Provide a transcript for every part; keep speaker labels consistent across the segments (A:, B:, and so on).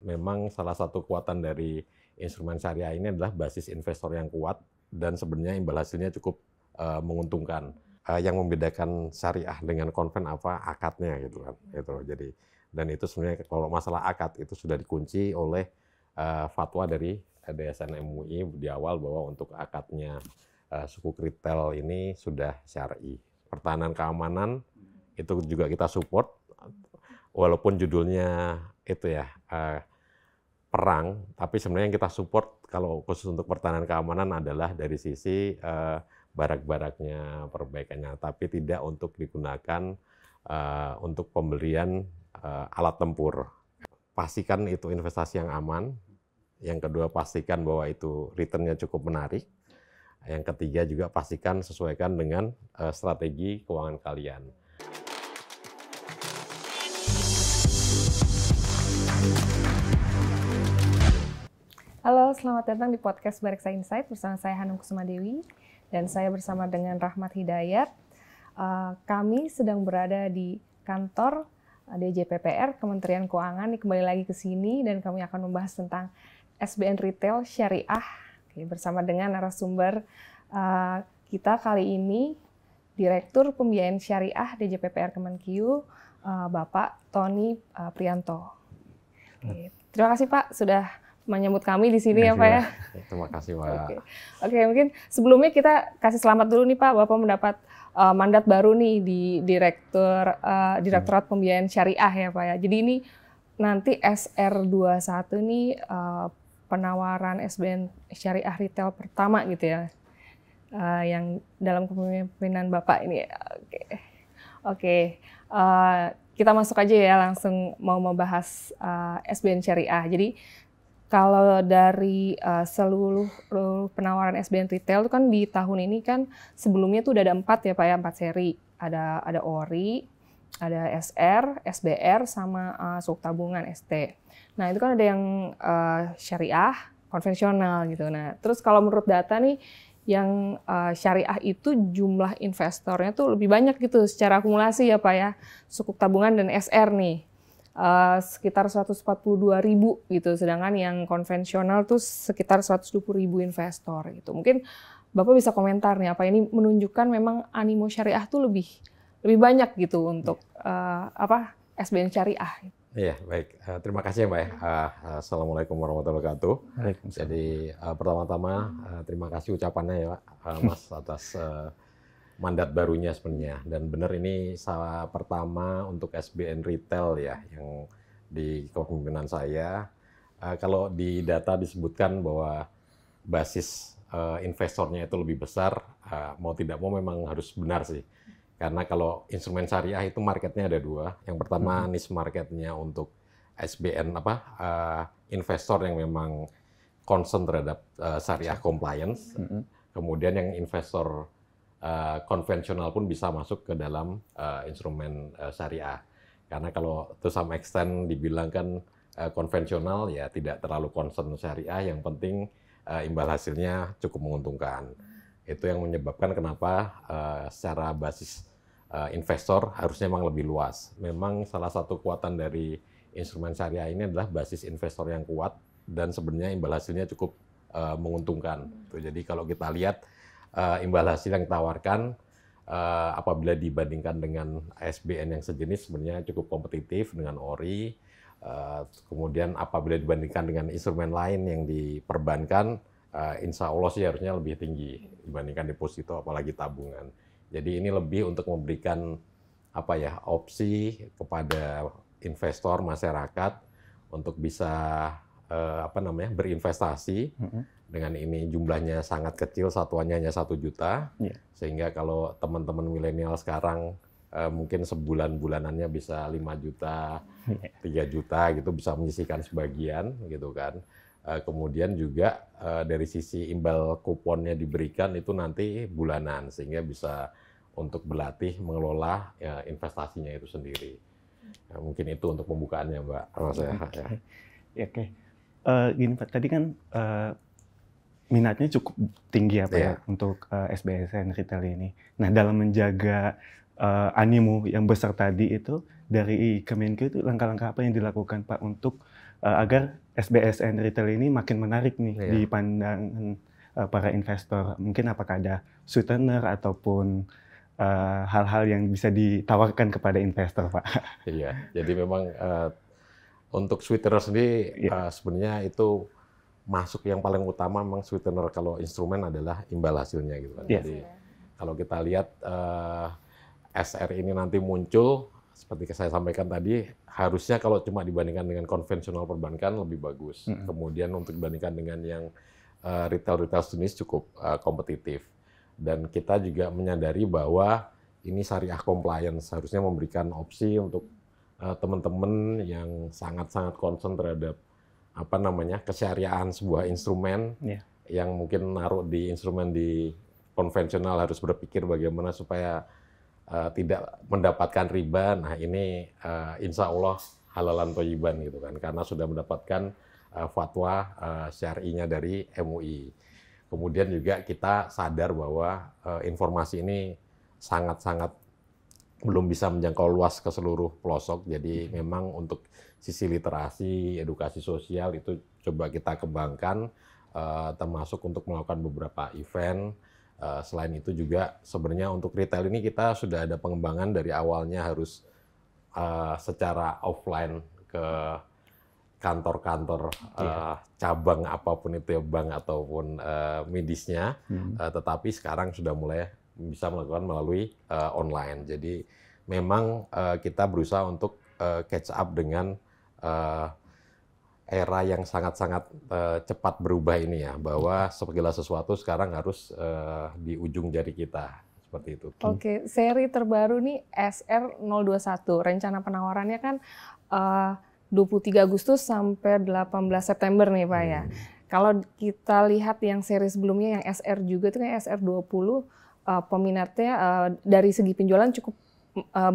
A: memang salah satu kekuatan dari instrumen syariah ini adalah basis investor yang kuat dan sebenarnya imbal hasilnya cukup menguntungkan. Yang membedakan syariah dengan konven apa akadnya gitu kan. Gitu. Jadi dan itu sebenarnya kalau masalah akad itu sudah dikunci oleh fatwa dari DSN MUI di awal bahwa untuk akadnya sukuk retail ini sudah syar'i. Pertahanan keamanan itu juga kita support walaupun judulnya itu ya perang, tapi sebenarnya yang kita support kalau khusus untuk pertahanan keamanan adalah dari sisi barak-baraknya, perbaikannya, tapi tidak untuk digunakan untuk pembelian alat tempur. Pastikan itu investasi yang aman. Yang kedua, pastikan bahwa itu return-nya cukup menarik. Yang ketiga juga pastikan sesuaikan dengan strategi keuangan kalian.
B: Halo, selamat datang di podcast Bareksa Insight bersama saya Hanum Kusumadewi dan saya bersama dengan Rahmat Hidayat. Kami sedang berada di kantor DJPPR Kementerian Keuangan. Kembali lagi ke sini dan kami akan membahas tentang SBN Retail Syariah. Bersama dengan narasumber kita kali ini, Direktur Pembiayaan Syariah DJPPR Kemenkeu, Bapak Tony Prianto. Terima kasih Pak sudah menyambut kami di sini ya Pak ya.
A: Terima kasih Pak.
B: Oke, mungkin sebelumnya kita kasih selamat dulu nih Pak, Bapak mendapat mandat baru nih di Direktorat Pembiayaan Syariah ya Pak ya. Jadi ini nanti SR21 nih penawaran SBN Syariah Retail pertama gitu ya, yang dalam kepemimpinan Bapak ini. Oke. Kita masuk aja ya, langsung mau membahas SBN Syariah. Jadi kalau dari seluruh penawaran SBN Retail itu kan di tahun ini kan sebelumnya tuh udah ada 4 ya Pak ya, 4 seri. Ada ORI, ada SR, SBR, sama sukuk tabungan ST. Nah itu kan ada yang syariah, konvensional gitu. Nah terus kalau menurut data nih, yang syariah itu jumlah investornya tuh lebih banyak gitu secara akumulasi ya Pak ya. Sukuk tabungan dan SR nih. Sekitar 142.000 gitu, sedangkan yang konvensional tuh sekitar 120.000 investor gitu. Mungkin Bapak bisa komentar nih, apa ini menunjukkan memang animo syariah tuh lebih banyak gitu untuk SBN syariah.
A: Iya, baik. Terima kasih ya Mbak ya. Assalamualaikum warahmatullahi wabarakatuh. Jadi pertama-tama terima kasih ucapannya ya Pak Mas atas mandat barunya sebenarnya, dan benar ini salah pertama untuk SBN Retail ya yang di kepemimpinan saya. Kalau di data disebutkan bahwa basis investornya itu lebih besar, mau tidak mau memang harus benar sih, karena kalau instrumen syariah itu marketnya ada 2. Yang pertama niche marketnya untuk SBN investor yang memang concern terhadap syariah compliance, kemudian yang investor konvensional pun bisa masuk ke dalam instrumen syariah. Karena kalau to some extent dibilang kan konvensional ya tidak terlalu concern syariah, yang penting imbal hasilnya cukup menguntungkan. Itu yang menyebabkan kenapa secara basis investor harusnya memang lebih luas. Memang salah satu kekuatan dari instrumen syariah ini adalah basis investor yang kuat dan sebenarnya imbal hasilnya cukup menguntungkan. Jadi kalau kita lihat imbal hasil yang ditawarkan apabila dibandingkan dengan SBN yang sejenis sebenarnya cukup kompetitif dengan ORI. Kemudian apabila dibandingkan dengan instrumen lain yang diperbankan, insya Allah sih harusnya lebih tinggi dibandingkan deposito apalagi tabungan. Jadi ini lebih untuk memberikan opsi kepada investor masyarakat untuk bisa berinvestasi. Dengan ini jumlahnya sangat kecil, satuannya hanya 1 juta, sehingga kalau teman-teman milenial sekarang mungkin sebulan-bulanannya bisa 5 juta, 3 juta gitu, bisa menyisihkan sebagian gitu kan. Kemudian juga dari sisi imbal kuponnya diberikan itu nanti bulanan, sehingga bisa untuk berlatih mengelola investasinya itu sendiri. Mungkin itu untuk pembukaannya Mbak.
C: Oke. Gini Pak, tadi kan minatnya cukup tinggi ya Pak ya untuk SBN Retail ini. Nah dalam menjaga animo yang besar tadi itu, dari Kemenkeu itu langkah-langkah apa yang dilakukan Pak untuk agar SBSN Retail ini makin menarik nih di pandangan para investor. Mungkin apakah ada sweetener ataupun hal-hal yang bisa ditawarkan kepada investor, Pak?
A: Iya, jadi memang untuk sweetener sendiri sebenarnya itu masuk yang paling utama memang sweetener kalau instrumen adalah imbal hasilnya gitu kan. Jadi kalau kita lihat SR ini nanti muncul seperti saya sampaikan tadi, harusnya kalau cuma dibandingkan dengan konvensional perbankan lebih bagus. Kemudian untuk dibandingkan dengan yang retail jenis cukup kompetitif. Dan kita juga menyadari bahwa ini syariah compliance harusnya memberikan opsi untuk teman-teman yang sangat-sangat concern terhadap kesyariahan sebuah instrumen yang mungkin naruh di instrumen di konvensional harus berpikir bagaimana supaya tidak mendapatkan riba. Nah ini insya Allah halalan thayyiban gitu kan, karena sudah mendapatkan fatwa syar'inya dari MUI. Kemudian juga kita sadar bahwa informasi ini sangat-sangat belum bisa menjangkau luas ke seluruh pelosok. Jadi memang untuk sisi literasi, edukasi sosial itu coba kita kembangkan, termasuk untuk melakukan beberapa event. Selain itu juga sebenarnya untuk retail ini kita sudah ada pengembangan dari awalnya harus secara offline ke kantor-kantor cabang apapun itu ya, bank ataupun medisnya, tetapi sekarang sudah mulai bisa melakukan melalui online. Jadi memang kita berusaha untuk catch up dengan era yang sangat-sangat cepat berubah ini ya, bahwa segala sesuatu sekarang harus di ujung jari kita, seperti itu.
B: Oke, seri terbaru nih SR021, rencana penawarannya kan 23 Agustus sampai 18 September nih Pak ya. Kalau kita lihat yang seri sebelumnya yang SR juga itu kan SR20, peminatnya dari segi penjualan cukup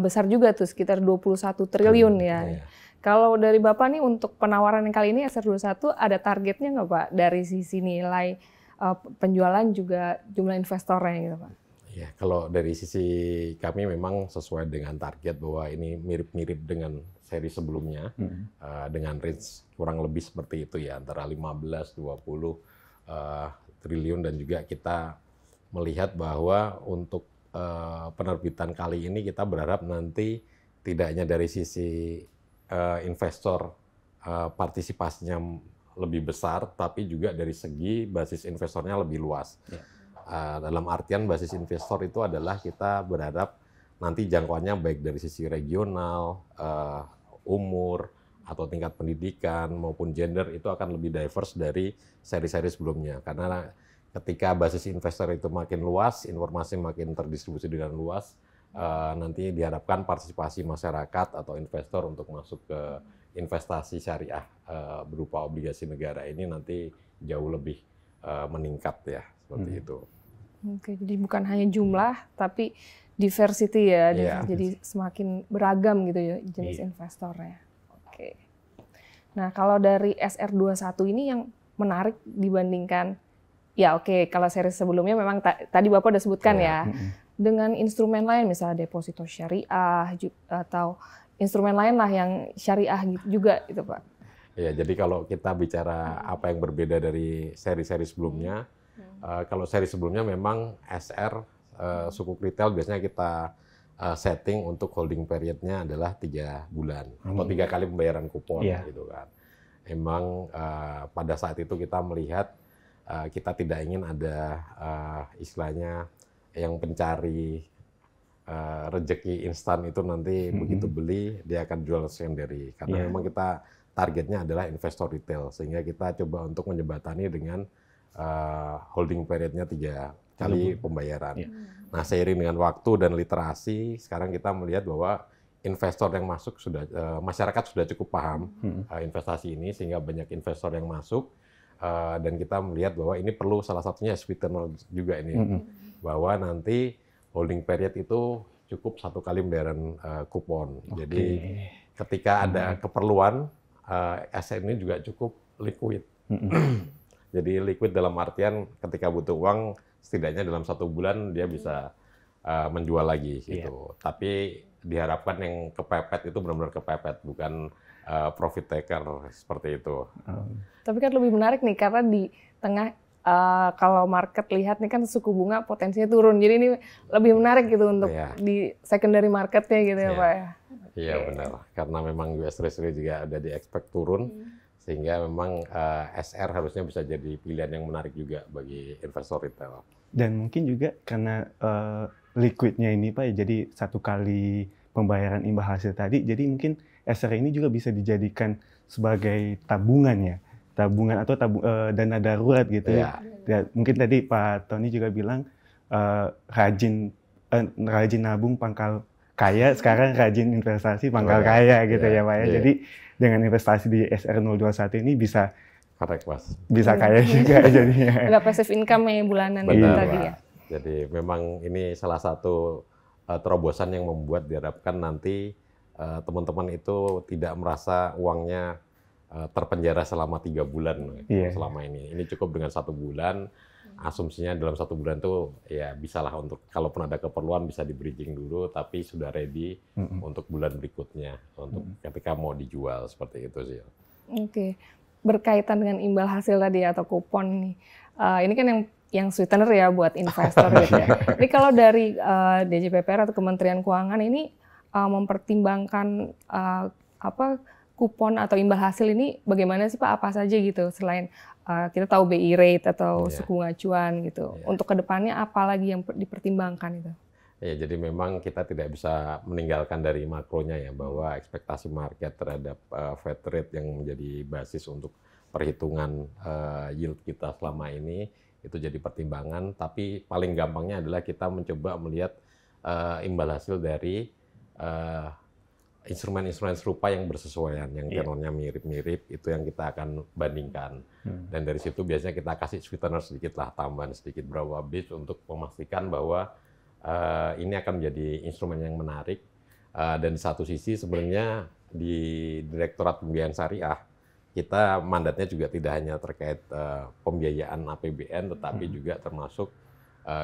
B: besar juga tuh, sekitar 21 triliun ya. Kalau dari Bapak nih untuk penawaran yang kali ini SR21 ada targetnya nggak Pak? Dari sisi nilai penjualan juga jumlah investornya gitu Pak?
A: Ya, kalau dari sisi kami memang sesuai dengan target bahwa ini mirip-mirip dengan seri sebelumnya, dengan range kurang lebih seperti itu ya, antara 15-20 triliun, dan juga kita melihat bahwa untuk penerbitan kali ini kita berharap nanti tidak hanya dari sisi investor partisipasinya lebih besar, tapi juga dari segi basis investornya lebih luas. Dalam artian basis investor itu adalah kita berharap nanti jangkauannya baik dari sisi regional, umur, atau tingkat pendidikan maupun gender itu akan lebih diverse dari seri-seri sebelumnya. Karena ketika basis investor itu makin luas, informasi makin terdistribusi dengan luas, nanti diharapkan partisipasi masyarakat atau investor untuk masuk ke investasi syariah berupa obligasi negara ini nanti jauh lebih meningkat ya, seperti itu.
B: Oke, jadi bukan hanya jumlah tapi diversity ya, jadi semakin beragam gitu ya jenis investornya. Oke. Nah, kalau dari SR21 ini yang menarik dibandingkan, ya oke, kalau seri sebelumnya memang tadi Bapak udah sebutkan ya, dengan instrumen lain misalnya deposito syariah atau instrumen lain lah yang syariah gitu juga itu Pak.
A: Ya, jadi kalau kita bicara apa yang berbeda dari seri-seri sebelumnya, kalau seri sebelumnya memang SR sukuk retail biasanya kita setting untuk holding periodnya adalah 3 bulan atau 3 kali pembayaran kupon gitu kan. Emang pada saat itu kita melihat kita tidak ingin ada istilahnya yang pencari rezeki instan itu nanti begitu beli dia akan jual secondary, karena memang kita targetnya adalah investor retail, sehingga kita coba untuk menjembatani dengan holding periodnya 3 kali pembayaran. Nah, seiring dengan waktu dan literasi, sekarang kita melihat bahwa investor yang masuk sudah masyarakat sudah cukup paham investasi ini, sehingga banyak investor yang masuk, dan kita melihat bahwa ini perlu salah satunya sweetener juga ini, bahwa nanti holding period itu cukup 1 kali pembayaran kupon. Jadi ketika ada keperluan, aset ini juga cukup liquid. Jadi liquid dalam artian ketika butuh uang, setidaknya dalam 1 bulan dia bisa menjual lagi gitu. Tapi diharapkan yang kepepet itu benar-benar kepepet, bukan profit taker seperti itu.
B: Tapi kan lebih menarik nih karena di tengah kalau market lihat nih kan suku bunga potensinya turun. Jadi ini lebih menarik gitu untuk di secondary marketnya gitu ya Pak ya.
A: Iya benar. Karena memang US Treasury juga ada di expect turun, sehingga memang SR harusnya bisa jadi pilihan yang menarik juga bagi investor retail.
C: Dan mungkin juga karena liquidnya ini Pak, jadi satu kali pembayaran imbal hasil tadi, jadi mungkin SR ini juga bisa dijadikan sebagai tabungan ya. Tabungan atau dana darurat gitu ya. Mungkin tadi Pak Tony juga bilang rajin nabung pangkal kaya, sekarang rajin investasi pangkal kaya gitu ya Pak ya. Jadi dengan investasi di SR021 ini bisa kaya juga jadinya.
B: Ada passive income ya bulanan itu tadi ya.
A: Jadi memang ini salah satu terobosan yang membuat diharapkan nanti teman-teman itu tidak merasa uangnya terpenjara selama 3 bulan selama ini. Ini cukup dengan 1 bulan. Asumsinya dalam 1 bulan tuh ya bisalah untuk kalaupun ada keperluan bisa di bridging dulu, tapi sudah ready untuk bulan berikutnya untuk ketika mau dijual seperti itu sih.
B: Oke. Berkaitan dengan imbal hasil tadi atau kupon nih. Ini kan yang sweetener ya buat investor gitu ya. Ini kalau dari DJPPR atau Kementerian Keuangan ini mempertimbangkan kupon atau imbal hasil ini bagaimana sih Pak? Apa saja gitu selain kita tahu BI rate atau suku bunga acuan gitu. Untuk kedepannya apa lagi yang dipertimbangkan itu?
A: Ya, jadi memang kita tidak bisa meninggalkan dari makronya ya, bahwa ekspektasi market terhadap Fed rate yang menjadi basis untuk perhitungan yield kita selama ini itu jadi pertimbangan. Tapi paling gampangnya adalah kita mencoba melihat imbal hasil dari instrumen-instrumen serupa yang bersesuaian, yang tenornya mirip-mirip, itu yang kita akan bandingkan. Dan dari situ biasanya kita kasih sweetener sedikit lah, tambahan sedikit berapa bits untuk memastikan bahwa ini akan menjadi instrumen yang menarik. Dan di satu sisi sebenarnya di Direktorat Pembiayaan Syariah, kita mandatnya juga tidak hanya terkait pembiayaan APBN, tetapi juga termasuk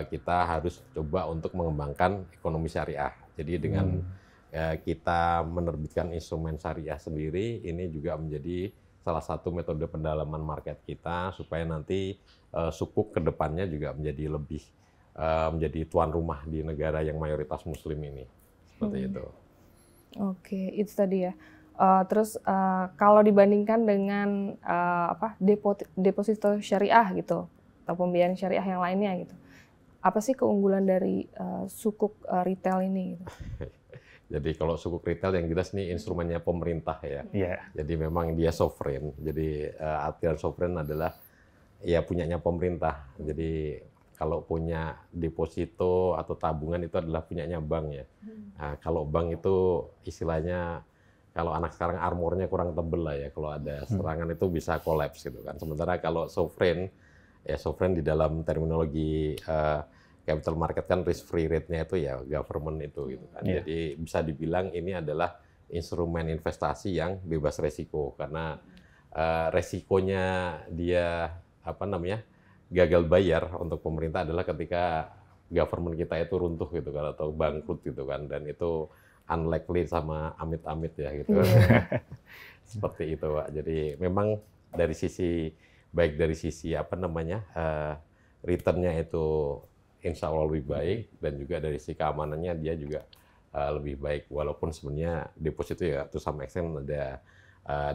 A: kita harus coba untuk mengembangkan ekonomi syariah. Jadi dengan kita menerbitkan instrumen syariah sendiri, ini juga menjadi salah satu metode pendalaman market kita supaya nanti sukuk ke depannya juga menjadi lebih menjadi tuan rumah di negara yang mayoritas muslim ini. Seperti itu.
B: Oke, itu tadi ya. Terus kalau dibandingkan dengan deposito syariah gitu atau pembiayaan syariah yang lainnya gitu, apa sih keunggulan dari sukuk retail ini gitu?
A: Jadi kalau sukuk retail yang jelas nih instrumennya pemerintah ya. Jadi memang dia sovereign. Jadi artian sovereign adalah ya punyanya pemerintah. Jadi kalau punya deposito atau tabungan itu adalah punyanya bank ya. Nah, kalau bank itu istilahnya kalau anak sekarang armornya kurang tebel lah ya. Kalau ada serangan itu bisa collapse gitu kan. Sementara kalau sovereign ya sovereign di dalam terminologi capital market kan risk free rate-nya itu ya government itu gitu kan. Jadi bisa dibilang ini adalah instrumen investasi yang bebas resiko karena resikonya dia gagal bayar untuk pemerintah adalah ketika government kita itu runtuh gitu kan atau bangkrut gitu kan, dan itu unlikely sama amit-amit ya gitu. Seperti itu Pak. Jadi memang dari sisi baik dari sisi return-nya itu insya Allah lebih baik, dan juga dari sisi keamanannya dia juga lebih baik, walaupun sebenarnya deposito ya itu sama extent ada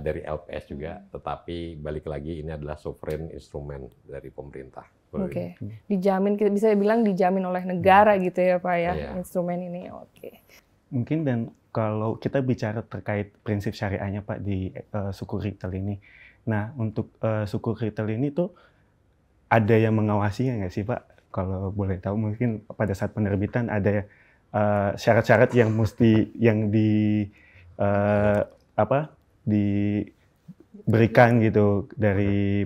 A: dari LPS juga, tetapi balik lagi ini adalah sovereign instrumen dari pemerintah.
B: Oke. Dijamin, kita bisa bilang dijamin oleh negara gitu ya Pak ya, instrumen ini. Oke.
C: Mungkin dan kalau kita bicara terkait prinsip syariahnya Pak di sukuk retail ini, nah untuk sukuk retail ini tuh ada yang mengawasinya nggak sih Pak? Kalau boleh tahu mungkin pada saat penerbitan ada syarat-syarat yang diberikan gitu dari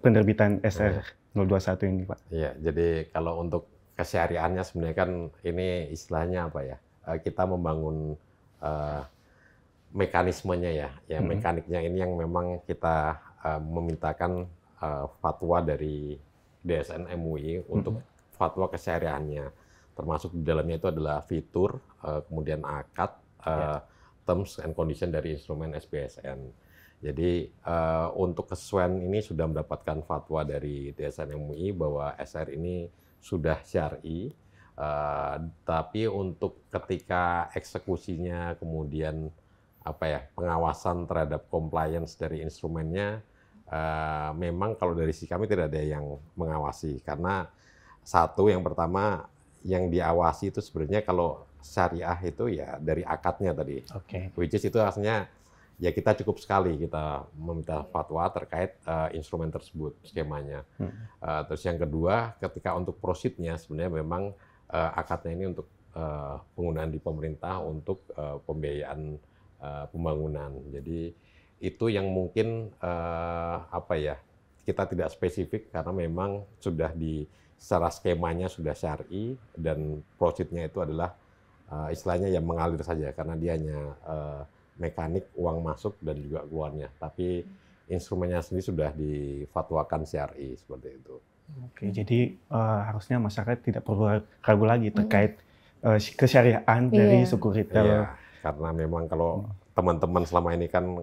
C: penerbitan SR021 ini Pak.
A: Iya, jadi kalau untuk kesyariahannya sebenarnya kan ini istilahnya apa ya? Kita membangun mekanismenya ya. Mekaniknya ini yang memang kita memintakan fatwa dari DSN MUI untuk fatwa kesyariahannya, termasuk di dalamnya itu adalah fitur, kemudian akad, terms and condition dari instrumen SBSN. Jadi untuk kesesuaian ini sudah mendapatkan fatwa dari DSN MUI bahwa SR ini sudah syar'i, tapi untuk ketika eksekusinya kemudian pengawasan terhadap compliance dari instrumennya, memang kalau dari sisi kami tidak ada yang mengawasi, karena satu, yang pertama yang diawasi itu sebenarnya kalau syariah itu ya dari akadnya tadi, which is itu artinya ya kita cukup sekali kita meminta fatwa terkait instrumen tersebut, skemanya. Terus yang kedua, ketika untuk proceed-nya sebenarnya memang akadnya ini untuk penggunaan di pemerintah untuk pembiayaan pembangunan. Jadi itu yang mungkin kita tidak spesifik karena memang sudah secara skemanya sudah syar'i dan proceed-nya itu adalah istilahnya yang mengalir saja karena dia hanya mekanik uang masuk dan juga keluarnya. Tapi instrumennya sendiri sudah difatwakan syar'i seperti itu.
C: Oke, jadi harusnya masyarakat tidak perlu ragu lagi terkait kesyariahan dari suku retail.
A: Iya, karena memang kalau teman-teman selama ini kan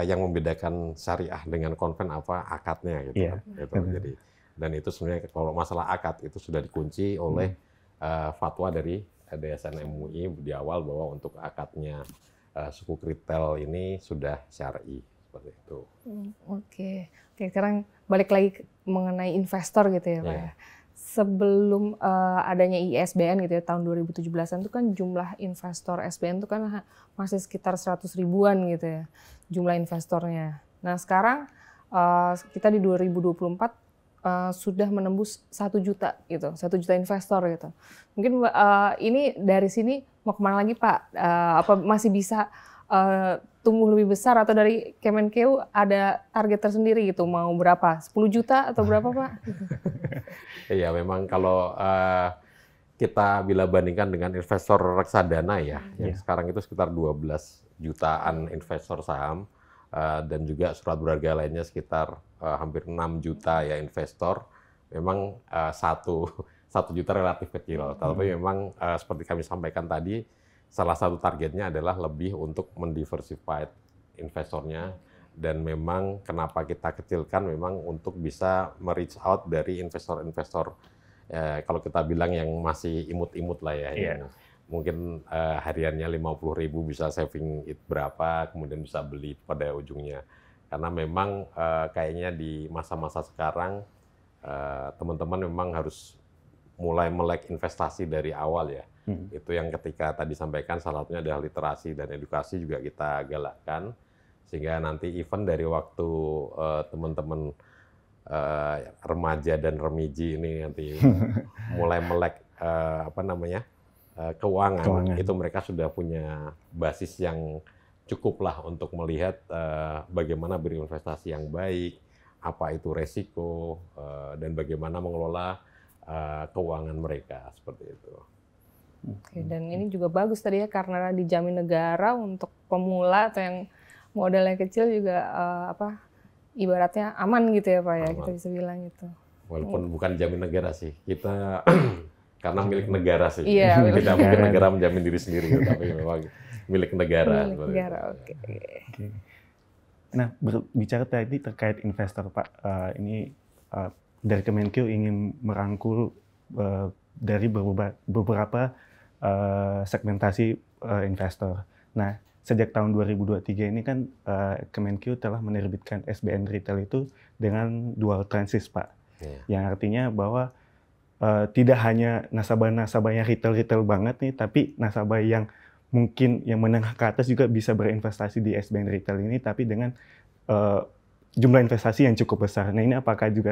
A: yang membedakan syariah dengan konven akadnya gitu. Gitu. Jadi, dan itu sebenarnya kalau masalah akad itu sudah dikunci oleh fatwa dari DSN MUI di awal bahwa untuk akadnya suku retail ini sudah syar'i seperti itu.
B: Oke, sekarang balik lagi mengenai investor gitu ya Pak ya. Sebelum adanya ISBN gitu ya tahun 2017-an itu kan jumlah investor SBN itu kan masih sekitar 100 ribuan gitu ya jumlah investornya. Nah sekarang kita di 2024 sudah menembus 1 juta gitu, 1 juta investor gitu. Mungkin ini dari sini mau kemana lagi Pak? Apa masih bisa tumbuh lebih besar atau dari Kemenkeu ada target tersendiri gitu, mau berapa? 10 juta atau berapa Pak?
A: Iya, memang kalau kita bila bandingkan dengan investor reksadana yang sekarang itu sekitar 12 jutaan investor saham, dan juga surat berharga lainnya sekitar hampir 6 juta ya investor. Memang 1 juta relatif kecil, tapi memang seperti kami sampaikan tadi, salah satu targetnya adalah lebih untuk mendiversify investornya, dan memang kenapa kita kecilkan memang untuk bisa reach out dari investor-investor kalau kita bilang yang masih imut-imut lah ya, yang mungkin hariannya 50.000 bisa saving berapa, kemudian bisa beli pada ujungnya. Karena memang kayaknya di masa-masa sekarang teman-teman memang harus mulai melek investasi dari awal ya. Itu yang ketika tadi sampaikan salah satunya adalah literasi dan edukasi juga kita galakkan, sehingga nanti event dari waktu teman-teman remaja dan remiji ini nanti mulai melek keuangan, itu mereka sudah punya basis yang cukup lah untuk melihat bagaimana berinvestasi yang baik, apa itu resiko, dan bagaimana mengelola keuangan mereka seperti itu.
B: Oke, dan ini juga bagus tadi ya karena dijamin negara untuk pemula atau yang modalnya kecil juga ibaratnya aman gitu ya Pak ya, kita bisa bilang gitu.
A: Walaupun bukan jamin negara sih, kita karena milik negara sih.
B: Iya,
A: tidak mungkin negara menjamin diri sendiri, tapi memang milik negara.
B: Milik negara, oke.
C: Nah, berbicara tadi terkait investor Pak, ini dari Kemenkeu ingin merangkul dari beberapa segmentasi investor. Nah, sejak tahun 2023 ini kan Kemenkeu telah menerbitkan SBN Retail itu dengan dual transit Pak. Yang artinya bahwa tidak hanya nasabah-nasabah yang retail banget nih, tapi nasabah yang mungkin yang menengah ke atas juga bisa berinvestasi di SBN Retail ini, tapi dengan jumlah investasi yang cukup besar. Nah, ini apakah juga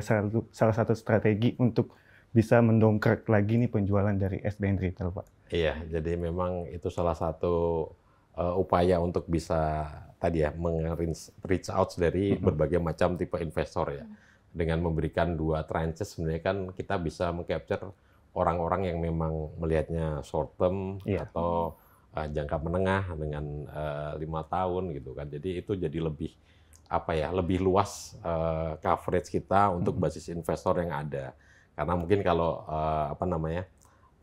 C: salah satu strategi untuk bisa mendongkrak lagi nih penjualan dari SBN Retail, Pak?
A: Iya, jadi memang itu salah satu upaya untuk bisa tadi ya reach out dari berbagai macam tipe investor ya. Dengan memberikan 2 tranches sebenarnya kan kita bisa mengcapture orang-orang yang memang melihatnya short term atau jangka menengah dengan 5 tahun gitu kan. Jadi itu jadi lebih luas coverage kita untuk basis investor yang ada. Karena mungkin kalau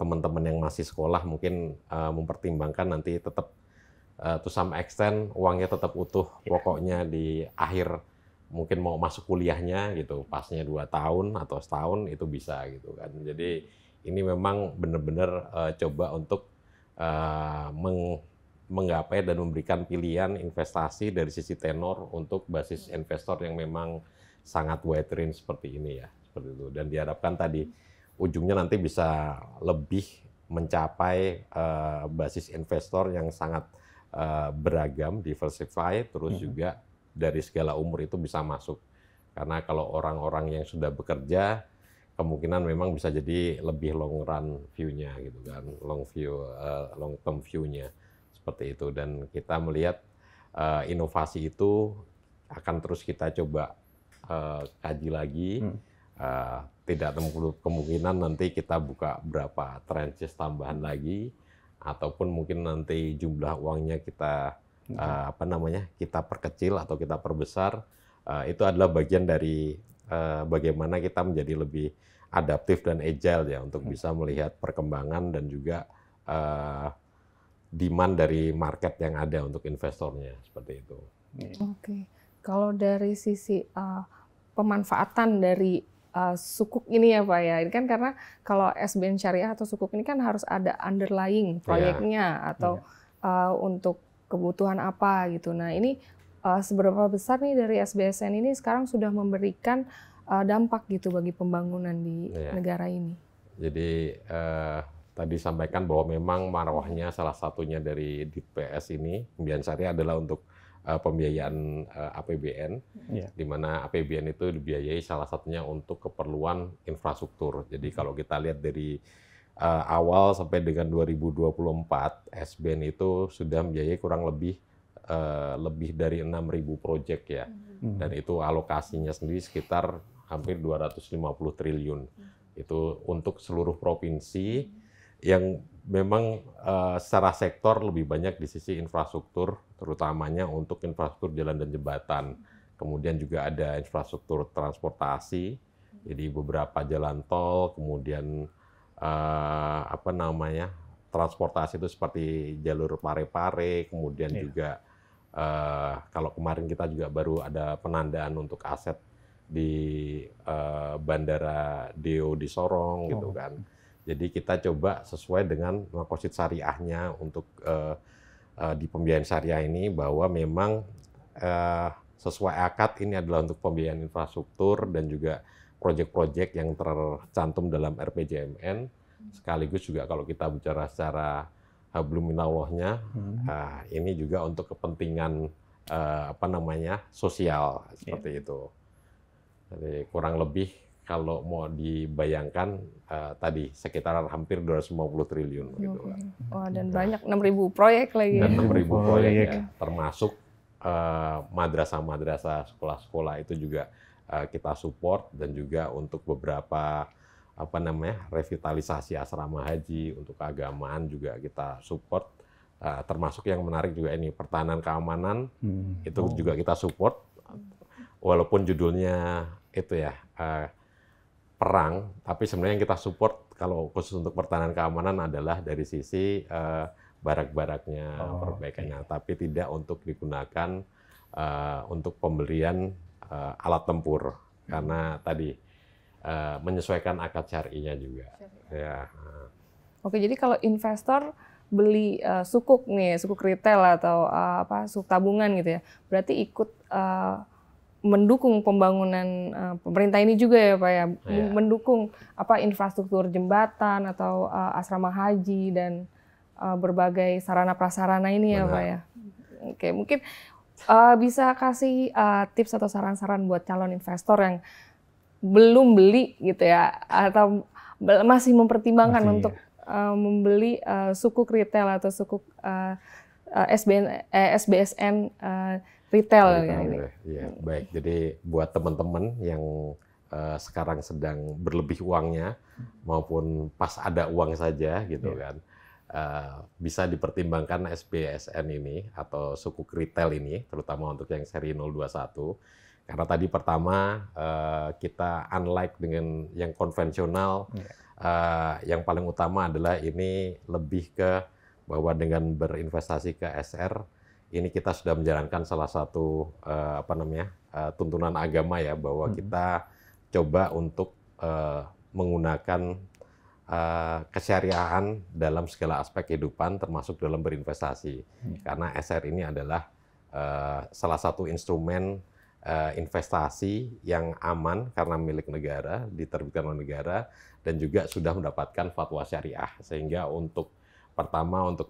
A: teman-teman yang masih sekolah mungkin mempertimbangkan nanti tetap to some extent uangnya tetap utuh, pokoknya di akhir mungkin mau masuk kuliahnya gitu, pasnya 2 tahun atau setahun itu bisa gitu kan. Jadi ini memang benar-benar coba untuk menggapai dan memberikan pilihan investasi dari sisi tenor untuk basis investor yang memang sangat wide range seperti ini ya, seperti itu. Dan diharapkan tadi ujungnya nanti bisa lebih mencapai basis investor yang sangat beragam, diversify, terus juga dari segala umur itu bisa masuk. Karena kalau orang-orang yang sudah bekerja, kemungkinan memang bisa jadi lebih long run view-nya gitu kan, long term view-nya. Seperti itu, dan kita melihat inovasi itu akan terus kita coba kaji lagi. Tidak terlalu kemungkinan nanti kita buka berapa tranches tambahan lagi, ataupun mungkin nanti jumlah uangnya kita kita perkecil atau kita perbesar. Itu adalah bagian dari bagaimana kita menjadi lebih adaptif dan agile ya untuk bisa melihat perkembangan dan juga demand dari market yang ada untuk investornya, seperti itu.
B: Oke, kalau dari sisi pemanfaatan dari sukuk ini ya Pak ya, ini kan karena kalau SBN Syariah atau sukuk ini kan harus ada underlying proyeknya atau untuk kebutuhan apa gitu. Nah ini seberapa besar nih dari SBSN ini sekarang sudah memberikan dampak gitu bagi pembangunan di negara ini? Jadi
A: tadi sampaikan bahwa memang marwahnya salah satunya dari DPS ini, Pembiayaan Syariah adalah untuk pembiayaan APBN, di mana APBN itu dibiayai salah satunya untuk keperluan infrastruktur. Jadi kalau kita lihat dari awal sampai dengan 2024, SBN itu sudah membiayai kurang lebih dari 6.000 proyek ya, dan itu alokasinya sendiri sekitar hampir 250 triliun. Itu untuk seluruh provinsi, yang memang secara sektor lebih banyak di sisi infrastruktur, terutamanya untuk infrastruktur jalan dan jembatan. Kemudian juga ada infrastruktur transportasi, jadi beberapa jalan tol, kemudian transportasi itu seperti jalur Parepare, kemudian juga kalau kemarin kita juga baru ada penandaan untuk aset di Bandara Deo di Sorong gitu kan. Jadi kita coba sesuai dengan makosid syariahnya untuk di pembiayaan syariah ini, bahwa memang sesuai akad ini adalah untuk pembiayaan infrastruktur dan juga proyek-proyek yang tercantum dalam RPJMN, sekaligus juga kalau kita bicara secara hablum minallahnya, ini juga untuk kepentingan sosial seperti itu. Jadi kurang lebih kalau mau dibayangkan tadi sekitar hampir 250 triliun gitu kan.
B: Wah, dan banyak 6.000 proyek lagi.
A: Dan 6.000 proyek ya, termasuk madrasah-madrasah, sekolah-sekolah itu juga kita support, dan juga untuk beberapa revitalisasi asrama haji untuk keagamaan juga kita support. Termasuk yang menarik juga ini pertahanan keamanan, itu juga kita support, walaupun judulnya itu ya perang, tapi sebenarnya yang kita support kalau khusus untuk pertahanan keamanan adalah dari sisi barak-baraknya, perbaikannya, tapi tidak untuk digunakan untuk pembelian alat tempur, karena tadi menyesuaikan akad syar'inya juga. Ya.
B: Oke, jadi kalau investor beli sukuk nih, sukuk retail atau sukuk tabungan gitu ya, berarti ikut mendukung pembangunan pemerintah ini juga ya Pak ya, mendukung infrastruktur jembatan atau asrama haji dan berbagai sarana prasarana ini ya Pak ya. Oke, mungkin bisa kasih tips atau saran-saran buat calon investor yang belum beli gitu ya, atau masih mempertimbangkan untuk membeli sukuk retail atau sukuk SBSN retail ini.
A: Ya, baik. Jadi buat teman-teman yang sekarang sedang berlebih uangnya maupun pas ada uang saja gitu kan, bisa dipertimbangkan SBSN ini atau sukuk retail ini, terutama untuk yang seri 021. Karena tadi pertama kita unlike dengan yang konvensional, yang paling utama adalah ini lebih ke bahwa dengan berinvestasi ke SR ini kita sudah menjalankan salah satu tuntunan agama ya, bahwa kita coba untuk menggunakan kesyariahan dalam segala aspek kehidupan termasuk dalam berinvestasi. Karena SR ini adalah salah satu instrumen investasi yang aman karena milik negara, diterbitkan oleh negara, dan juga sudah mendapatkan fatwa syariah. Sehingga untuk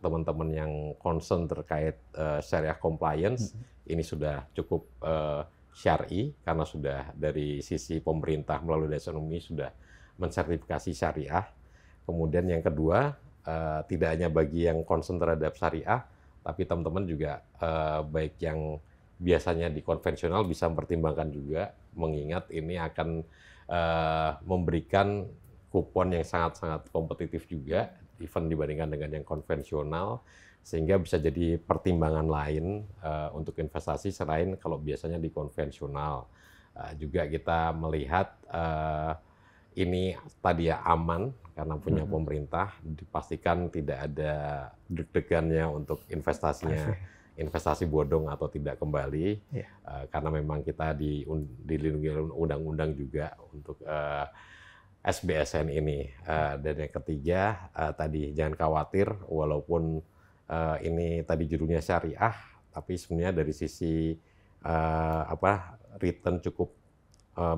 A: teman-teman yang concern terkait syariah compliance, ini sudah cukup syar'i karena sudah dari sisi pemerintah melalui Dasar-Umi sudah mensertifikasi syariah. Kemudian yang kedua, tidak hanya bagi yang concern terhadap syariah, tapi teman-teman juga baik yang biasanya di konvensional bisa mempertimbangkan juga, mengingat ini akan memberikan kupon yang sangat-sangat kompetitif juga, even dibandingkan dengan yang konvensional, sehingga bisa jadi pertimbangan lain untuk investasi selain kalau biasanya di konvensional. Juga kita melihat ini tadi ya aman karena punya pemerintah, dipastikan tidak ada deg-degannya untuk investasi bodong atau tidak kembali, karena memang kita dilindungi undang-undang juga untuk SBSN ini. Dan yang ketiga tadi jangan khawatir, walaupun ini tadi judulnya syariah, tapi sebenarnya dari sisi return cukup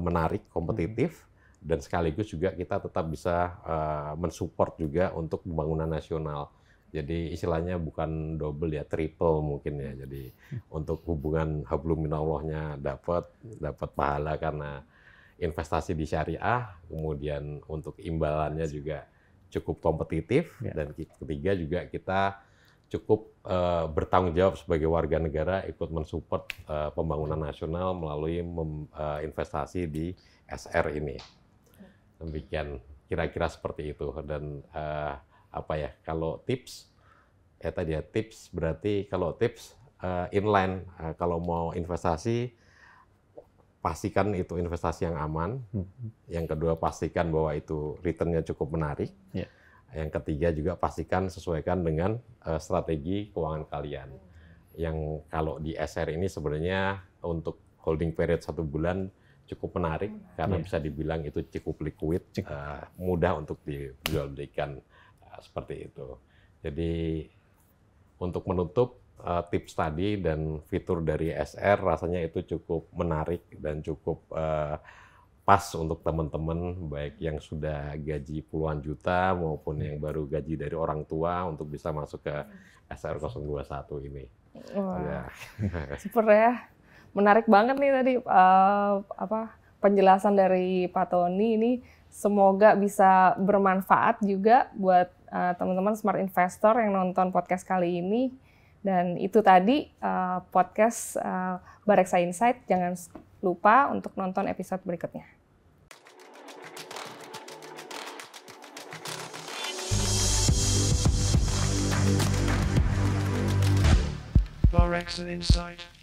A: menarik, kompetitif, dan sekaligus juga kita tetap bisa mensupport juga untuk pembangunan nasional. Jadi istilahnya bukan double ya, triple mungkin ya. Jadi untuk hubungan hablum minallahnya dapat pahala karena investasi di syariah, kemudian untuk imbalannya juga cukup kompetitif, dan ketiga juga kita cukup bertanggung jawab sebagai warga negara ikut mensupport pembangunan nasional melalui investasi di SR ini. Demikian kira-kira seperti itu. Dan kalau tips ya tadi ya, tips berarti kalau tips inline, kalau mau investasi pastikan itu investasi yang aman. Yang kedua pastikan bahwa itu returnnya cukup menarik. Yang ketiga juga pastikan sesuaikan dengan strategi keuangan kalian. Yang kalau di SR ini sebenarnya untuk holding period 1 bulan cukup menarik karena bisa dibilang itu cukup liquid, mudah untuk dijualbelikan, seperti itu. Jadi untuk menutup tips tadi dan fitur dari SR rasanya itu cukup menarik dan cukup pas untuk teman-teman baik yang sudah gaji puluhan juta maupun yang baru gaji dari orang tua untuk bisa masuk ke SR 021 ini.
B: Wah, super ya. Menarik banget nih tadi penjelasan dari Pak Tony ini, semoga bisa bermanfaat juga buat teman-teman smart investor yang nonton podcast kali ini. Dan itu tadi podcast Bareksa Insight. Jangan lupa untuk nonton episode berikutnya.
D: Bareksa Insight.